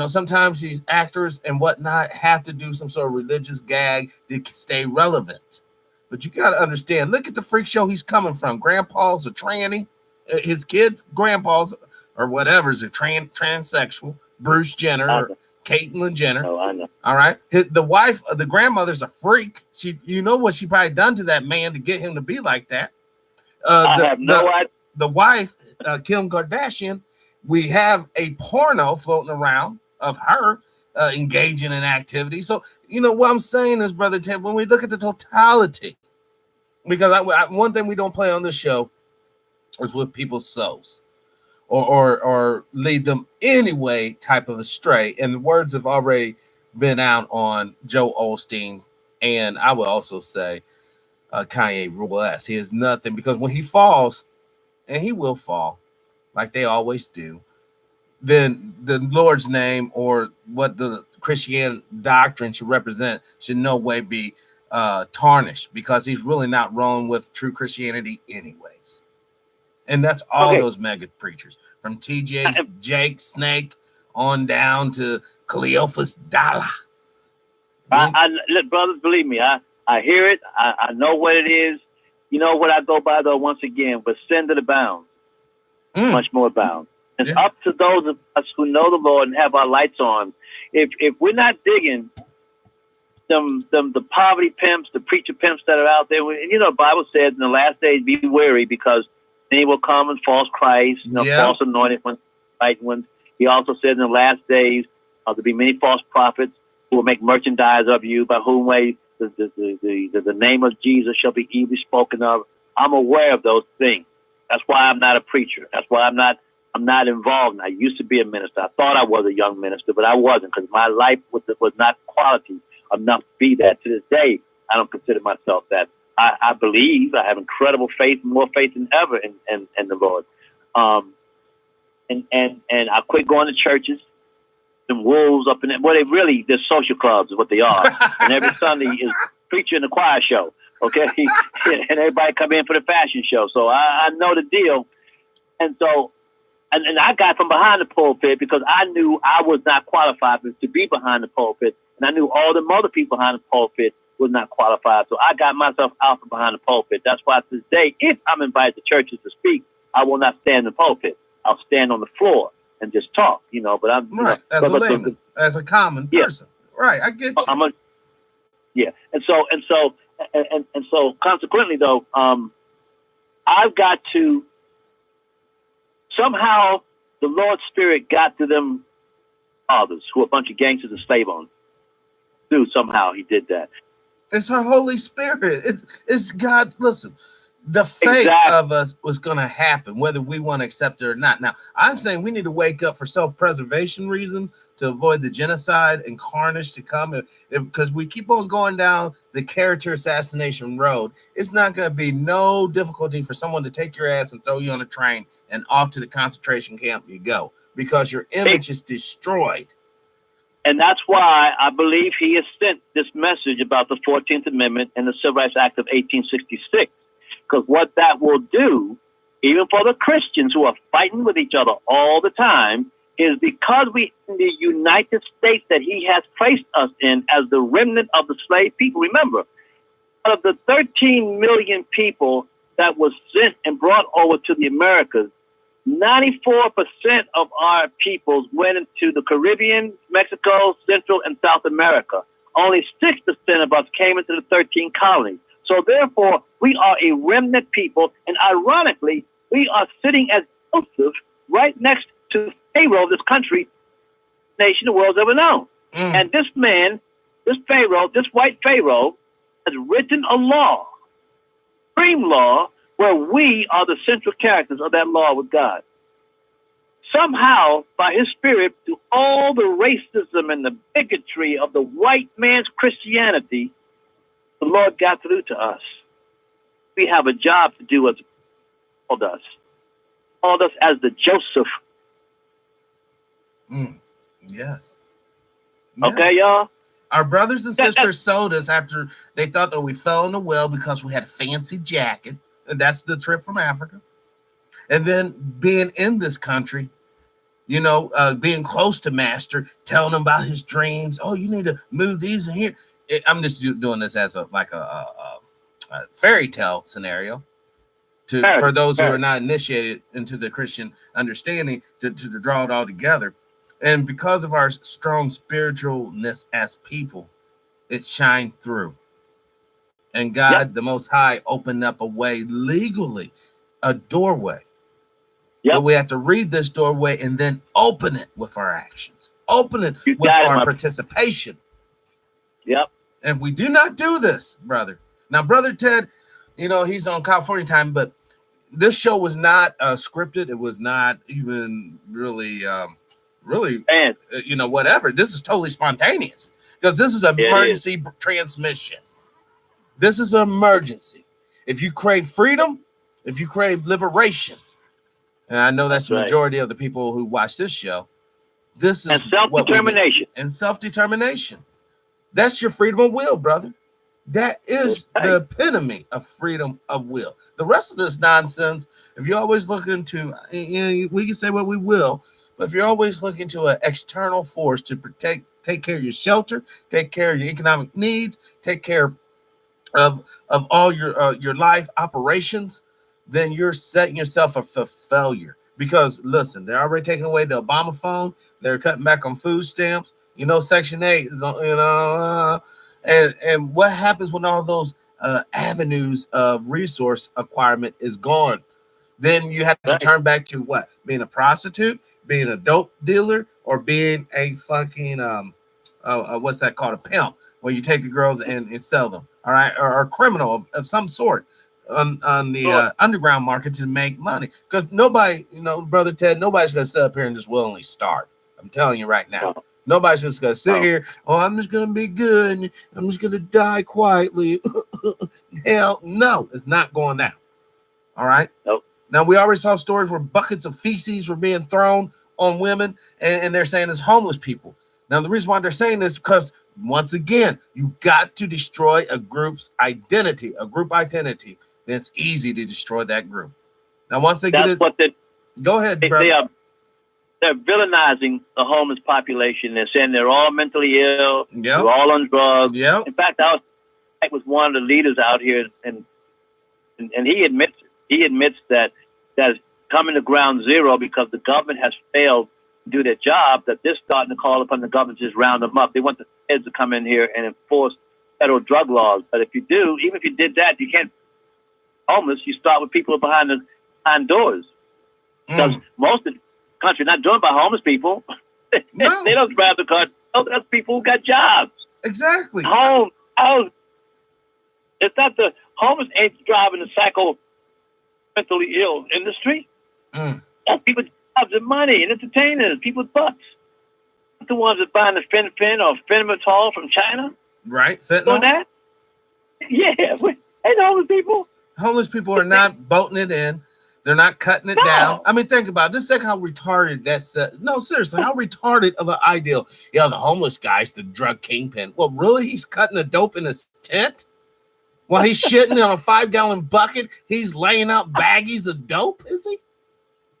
Sometimes these actors and whatnot have to do some sort of religious gag to stay relevant. But you got to understand, look at the freak show he's coming from. Grandpa's a tranny. His kids, grandpa's or whatever's a transsexual. Bruce Jenner, or Caitlyn Jenner. Oh, I know. All right. The wife, the grandmother's a freak. What she probably done to that man to get him to be like that. I have no idea. The wife, Kim Kardashian, we have a porno floating around of her engaging in activity. So, what I'm saying is, Brother Ted, when we look at the totality, because one thing we don't play on this show is with people's souls or lead them anyway type of astray. And the words have already been out on Joel Osteen, and I would also say Kanye West. He is nothing, because when he falls, and he will fall like they always do, then the Lord's name or what the Christian doctrine should represent should no way be tarnished, because he's really not rolling with true Christianity anyways. And that's all those mega preachers, from TJ, Jake Snake on down to Cleophas Dollar. Brothers, believe me, I hear it. I know what it is. You know what I go by, though, once again, but sin that abounds, much more abound. It's up to those of us who know the Lord and have our lights on. If we're not digging the poverty pimps, the preacher pimps that are out there, and the Bible says in the last days, be wary, because they will come and false Christ, false anointed ones. enlightened ones. He also said in the last days there'll be many false prophets who will make merchandise of you, by whom way the name of Jesus shall be evilly spoken of. I'm aware of those things. That's why I'm not a preacher. That's why I'm not involved. I used to be a minister. I thought I was a young minister, but I wasn't, because my life was not quality enough to be that. To this day, I don't consider myself that. I believe I have incredible faith, more faith than ever in the Lord. And I quit going to churches. Some wolves up in it. Well, they're social clubs is what they are. And every Sunday is preacher in the choir show. Okay. And everybody come in for the fashion show. So I know the deal. And so, and I got from behind the pulpit because I knew I was not qualified to be behind the pulpit. And I knew all the other people behind the pulpit was not qualified. So I got myself out from behind the pulpit. That's why to this day, if I'm invited to churches to speak, I will not stand in the pulpit. I'll stand on the floor and just talk, but I'm right, as a layman, as a common person. Right, I get you. And so consequently though, I've got to somehow the Lord's Spirit got to them fathers who are a bunch of gangsters and slave owners. Dude, somehow he did that. It's her Holy Spirit. It's God's. Listen, the fate of us was going to happen, whether we want to accept it or not. Now, I'm saying we need to wake up for self-preservation reasons to avoid the genocide and carnage to come. Because we keep on going down the character assassination road, it's not going to be no difficulty for someone to take your ass and throw you on a train and off to the concentration camp you go, because your image is destroyed. And that's why I believe he has sent this message about the 14th Amendment and the Civil Rights Act of 1866. Because what that will do, even for the Christians who are fighting with each other all the time, is because we in the United States that he has placed us in as the remnant of the slave people. Remember, out of the 13 million people that was sent and brought over to the Americas, 94% of our peoples went into the Caribbean, Mexico, Central, and South America. Only 6% of us came into the 13 colonies. So therefore, we are a remnant people. And ironically, we are sitting as Joseph right next to Pharaoh of this country, nation the world's ever known. And this man, this Pharaoh, this white Pharaoh, has written a law, supreme law, where we are the central characters of that law with God. Somehow, by his spirit, through all the racism and the bigotry of the white man's Christianity, the Lord got through to us. We have a job to do as called us. Called us as the Joseph. Yes. Okay, y'all? Our brothers and sisters sold us after they thought that we fell in the well because we had a fancy jacket. And that's the trip from Africa. And then being in this country, being close to Master, telling him about his dreams. Oh, you need to move these in here. I'm just doing this as a fairy tale scenario for those who are not initiated into the Christian understanding to draw it all together. And because of our strong spiritualness as people, it shined through. And God, the Most High, opened up a way legally, a doorway. But we have to read this doorway and then open it with our actions, open it with our participation. Yep. And if we do not do this, brother. Now, Brother Ted, he's on California time, but this show was not scripted. It was not even really, whatever. This is totally spontaneous because this is an emergency transmission. This is an emergency. If you crave freedom, if you crave liberation, and I know that's the majority of the people who watch this show, this is self-determination. And self-determination. That's your freedom of will, brother. That is the epitome of freedom of will. The rest of this nonsense, if you're always looking to, we can say what we will, but if you're always looking to an external force to take care of your shelter, take care of your economic needs, take care of all your life operations, then you're setting yourself up for failure. Because listen, they're already taking away the Obama phone. They're cutting back on food stamps. Section 8 is on, and what happens when all those avenues of resource acquirement is gone? then you have to turn back to what? Being a prostitute, being a dope dealer, or being a fucking what's that called? A pimp, where you take the girls and sell them. All right, or a criminal of some sort on the underground market to make money. Because nobody, brother Ted, nobody's gonna sit up here and just willingly starve. I'm telling you right now. Nobody's just gonna sit here. Oh, I'm just gonna be good. And I'm just gonna die quietly. Hell no, it's not going down. All right. Nope. Now we already saw stories where buckets of feces were being thrown on women, and they're saying it's homeless people. Now the reason why they're saying this is because once again, you got to destroy a group's identity, a group identity. Then it's easy to destroy that group. Now once they get it, go ahead, brother. They're villainizing the homeless population. They're saying they're all mentally ill. Yep. They're all on drugs. Yep. In fact, I was with one of the leaders out here, and he admits that it's coming to ground zero because the government has failed to do their job. That they're starting to call upon the government to just round them up. They want the feds to come in here and enforce federal drug laws. But if you do, even if you did that, you can't homeless. You start with people behind doors because most of the country not doing by homeless people. No. They don't grab the car. Oh, that's people who got jobs. Exactly. It's not the homeless ain't driving the psycho mentally ill industry. That's people jobs and money and entertainers, people bucks. Not the ones that buying the fen or fenmitol from China. Right. Fentanyl. Doing that? Yeah. Ain't homeless people. Homeless people are not boating it in. They're not cutting it down. I mean, think about it. Just think how retarded that's. No, seriously, how retarded of an ideal. Yeah, the homeless guy's the drug kingpin. Well, really? He's cutting the dope in his tent? While he's shitting on a 5-gallon bucket, he's laying out baggies of dope, is he?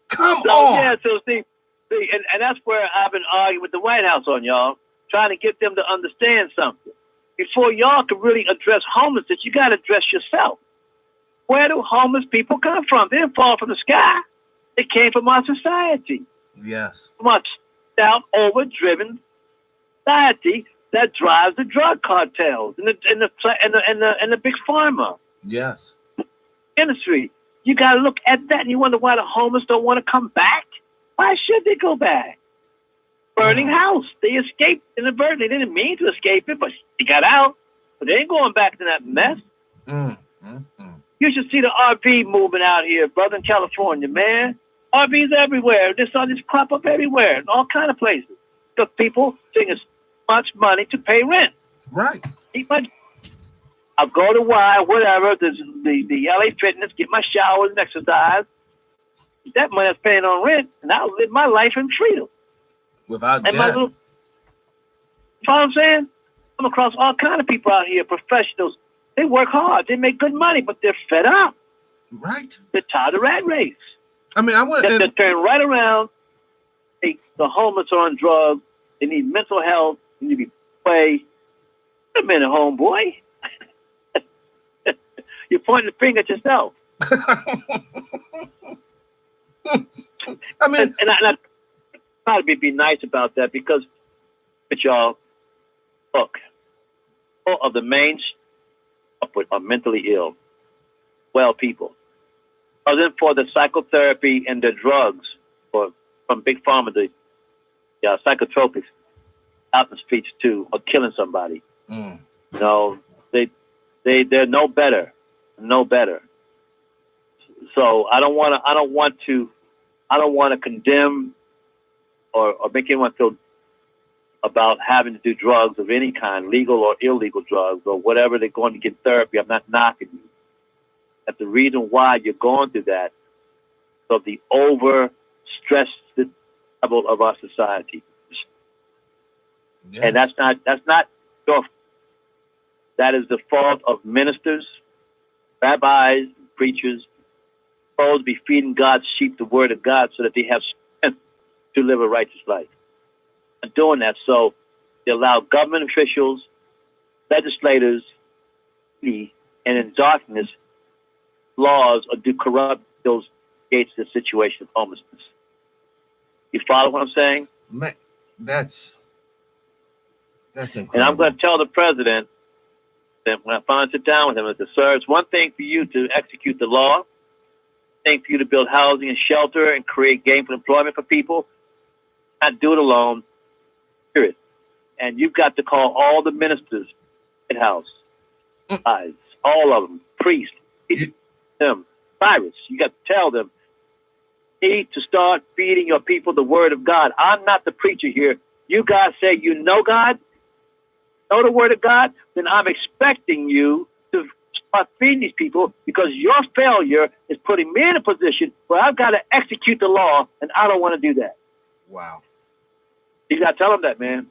Come on. Yeah, so see, and that's where I've been arguing with the White House on y'all, trying to get them to understand something. Before y'all can really address homelessness, you got to address yourself. Where do homeless people come from? They didn't fall from the sky. They came from our society. Yes. From our overdriven society that drives the drug cartels and the big pharma. Yes. Industry. You got to look at that, and you wonder why the homeless don't want to come back. Why should they go back? Burning house. They escaped in the burn. They didn't mean to escape it, but they got out. But they ain't going back to that mess. You should see the RV movement out here, brother, in California, man. RVs everywhere. This crop up everywhere, in all kind of places. Because people think it's much money to pay rent. Right. I'll go to whatever, the LA Fitness, get my showers and exercise. That money I'm paying on rent, and I'll live my life in freedom. Without debt. You know what I'm saying? I'm across all kind of people out here, professionals. They work hard. They make good money, but they're fed up. Right. They're tired of the rat race. I mean, They turn right around. The homeless are on drugs. They need mental health. They need to be away. Wait a minute, homeboy. You're pointing the finger at yourself. I mean, and I try to be nice about that because, y'all, look, all of the main are mentally ill, well people. Other than for the psychotherapy and the drugs from Big Pharma, the psychotropics out in the streets too, are killing somebody. No, they're no better. So I don't want to condemn or make anyone feel about having to do drugs of any kind, legal or illegal drugs or whatever they're going to get therapy. I'm not knocking you. That's the reason why you're going through that. So the overstressed level of our society. Yes. And that's not your fault. That is the fault of ministers, rabbis, preachers, supposed to be feeding God's sheep the word of God so that they have strength to live a righteous life. And doing that, so they allow government officials, legislators, and in darkness, laws or do corrupt those gates to the situation of homelessness. You follow what I'm saying? Man, that's incredible. And I'm going to tell the president that when I finally sit down with him, I said, sir, it's one thing for you to execute the law, thing for you to build housing and shelter and create gainful employment for people. Not do it alone. Period. And you've got to call all the ministers in house, all of them, priests, them, Cyrus. You got to tell them, you need to start feeding your people the word of God. I'm not the preacher here. You guys say you know God, know the word of God, then I'm expecting you to start feeding these people, because your failure is putting me in a position where I've got to execute the law, and I don't want to do that. Wow. You got to tell him that, man.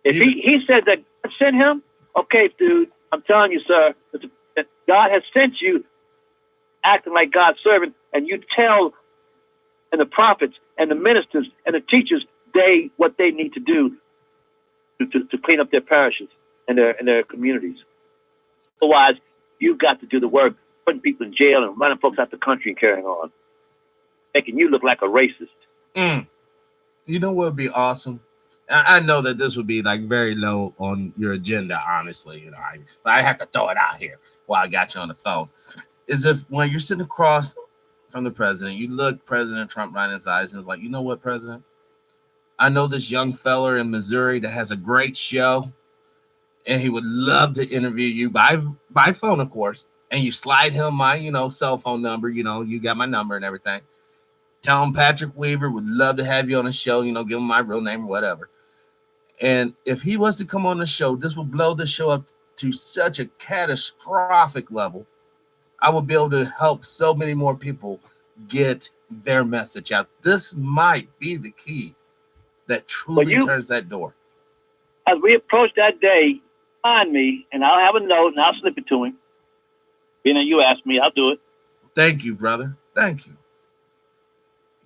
If he said that God sent him, okay, dude, I'm telling you, sir, that God has sent you acting like God's servant, and you tell and the prophets and the ministers and the teachers what they need to do to clean up their parishes and their communities. Otherwise, you've got to do the work, putting people in jail and running folks out the country and carrying on, making you look like a racist. You know what would be awesome? I know that this would be like very low on your agenda, honestly. You know, I have to throw it out here while I got you on the phone. Is if when you're sitting across from the president, you look President Trump right in his eyes and it's like, you know what, President? I know this young fella in Missouri that has a great show, and he would love to interview you by phone, of course. And you slide him my, cell phone number. You got my number and everything. Tell him Patrick Weaver would love to have you on the show. Give him my real name or whatever. And if he was to come on the show, this will blow the show up to such a catastrophic level. I would be able to help so many more people get their message out. This might be the key that truly turns that door. As we approach that day, find me, and I'll have a note, and I'll slip it to him. You ask me, I'll do it. Thank you, brother. Thank you.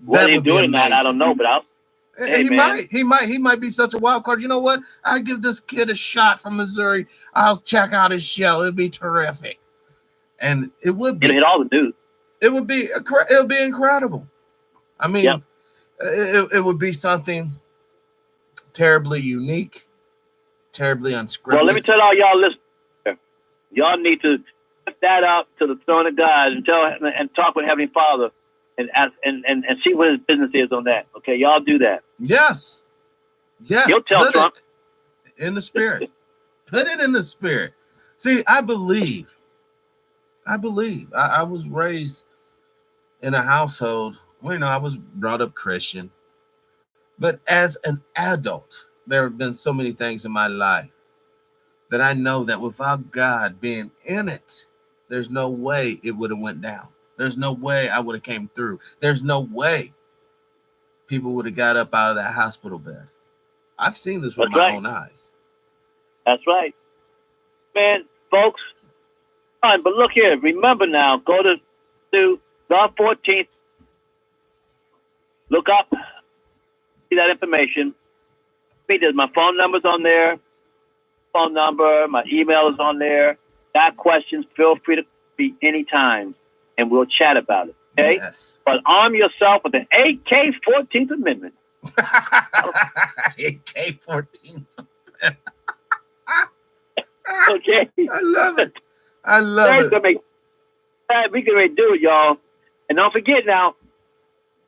Whether he's doing it or not, I don't know, but I'll. Hey, he might be such a wild card. You know what? I'll give this kid a shot from Missouri. I'll check out his show. It'd be terrific. And it would be. It'll hit all the news. It would be incredible. I mean, it would be something terribly unique, terribly unscripted. Well, let me tell all y'all listeners, y'all need to put that up to the throne of God and talk with Heavenly Father and see what his business is on that. Okay, y'all do that. Yes. You'll tell Trump in the spirit. Put it in the spirit. See, I believe. I was raised in a household where, I was brought up Christian. But as an adult, there have been so many things in my life that I know that without God being in it, there's no way it would have went down. There's no way I would have came through. There's no way people would have got up out of that hospital bed. I've seen this with my own eyes. That's right. Man, folks, fine, but look here. Remember now, go to the 14th. Look up, see that information. My phone number's on there. Phone number, my email is on there. Got questions, feel free to be anytime, and we'll chat about it. Okay? Yes. But arm yourself with the AK 14th Amendment. AK 14th. Okay. I love it. We can ready to do it, y'all. And don't forget now,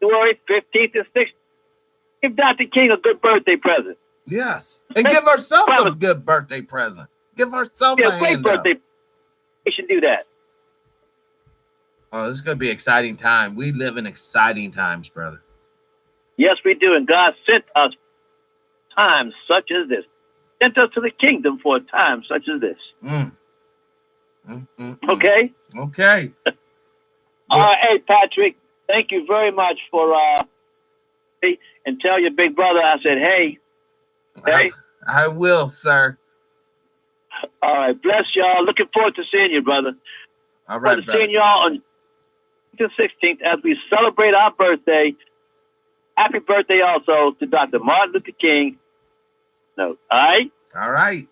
February 15th and 16th, give Dr. King a good birthday present. Yes. And give ourselves a good birthday present. Give ourselves a great birthday. We should do that. Oh, this is going to be an exciting time. We live in exciting times, brother. Yes, we do. And God sent us times such as this. Sent us to the kingdom for a time such as this. Okay? Okay. All right. Hey, Patrick, thank you very much for and tell your big brother I said, hey. Hey. I will, sir. All right. Bless y'all. Looking forward to seeing you, brother. All right, brother. Seeing y'all on the 16th as we celebrate our birthday. Happy birthday also to Dr. Martin Luther King. No. All right? All right.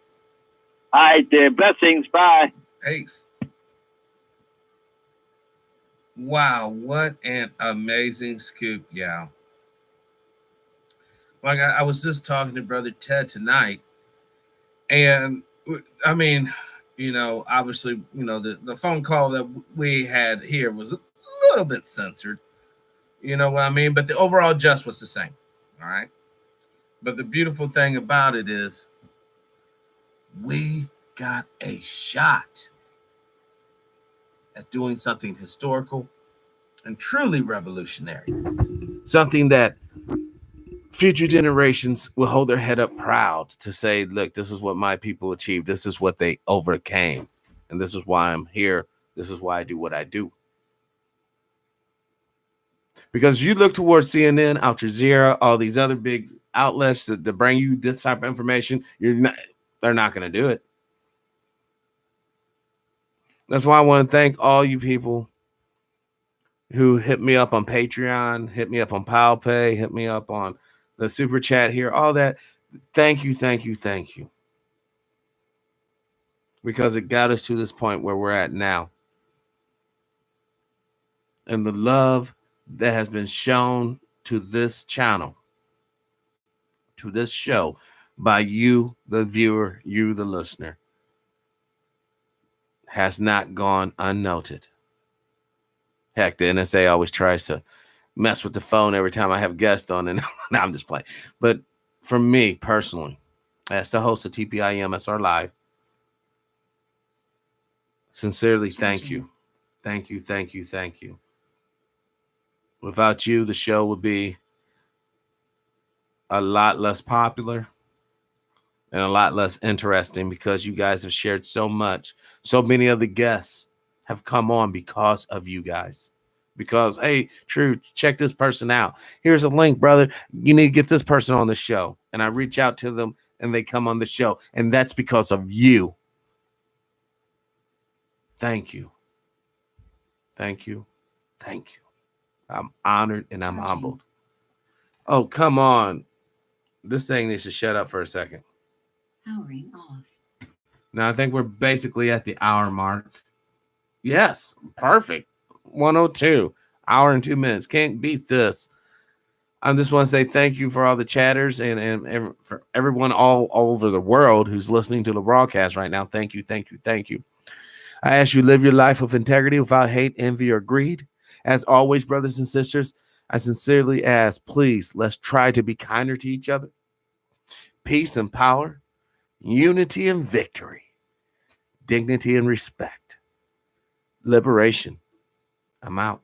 All right, there. Blessings. Bye. Peace. Wow, what an amazing scoop, y'all. Like I was just talking to Brother Ted tonight, and I mean, obviously, the phone call that we had here was a little bit censored. You know what I mean? But the overall gist was the same. All right. But the beautiful thing about it is we got a shot at doing something historical and truly revolutionary. Something that future generations will hold their head up proud to say, look, this is what my people achieved. This is what they overcame. And this is why I'm here. This is why I do what I do. Because you look towards CNN, Al Jazeera, all these other big outlets that bring you this type of information, they're not going to do it. That's why I want to thank all you people who hit me up on Patreon, hit me up on PalPay, hit me up on the super chat here, all that. Thank you, thank you, thank you. Because it got us to this point where we're at now. And the love that has been shown to this channel, to this show, by you, the viewer, you, the listener, has not gone unnoted. Heck, the NSA always tries to mess with the phone every time I have guests on, and now I'm just playing. But for me personally, as the host of TPIM SR Live, sincerely thank you. Thank you, thank you, thank you. Without you, the show would be a lot less popular and a lot less interesting because you guys have shared so much. So many of the guests have come on because of you guys. Because, hey, True, check this person out. Here's a link, brother. You need to get this person on the show. And I reach out to them and they come on the show. And that's because of you. Thank you. Thank you. Thank you. I'm honored and I'm humbled. Oh, come on. This thing needs to shut up for a second. Powering off. Now, I think we're basically at the hour mark. Yes, perfect. 102. Hour and 2 minutes. Can't beat this. I just want to say thank you for all the chatters and for everyone all over the world who's listening to the broadcast right now. Thank you, thank you, thank you. I ask you live your life with integrity without hate, envy, or greed. As always, brothers and sisters, I sincerely ask, please, let's try to be kinder to each other. Peace and power, unity and victory, dignity and respect, liberation. I'm out.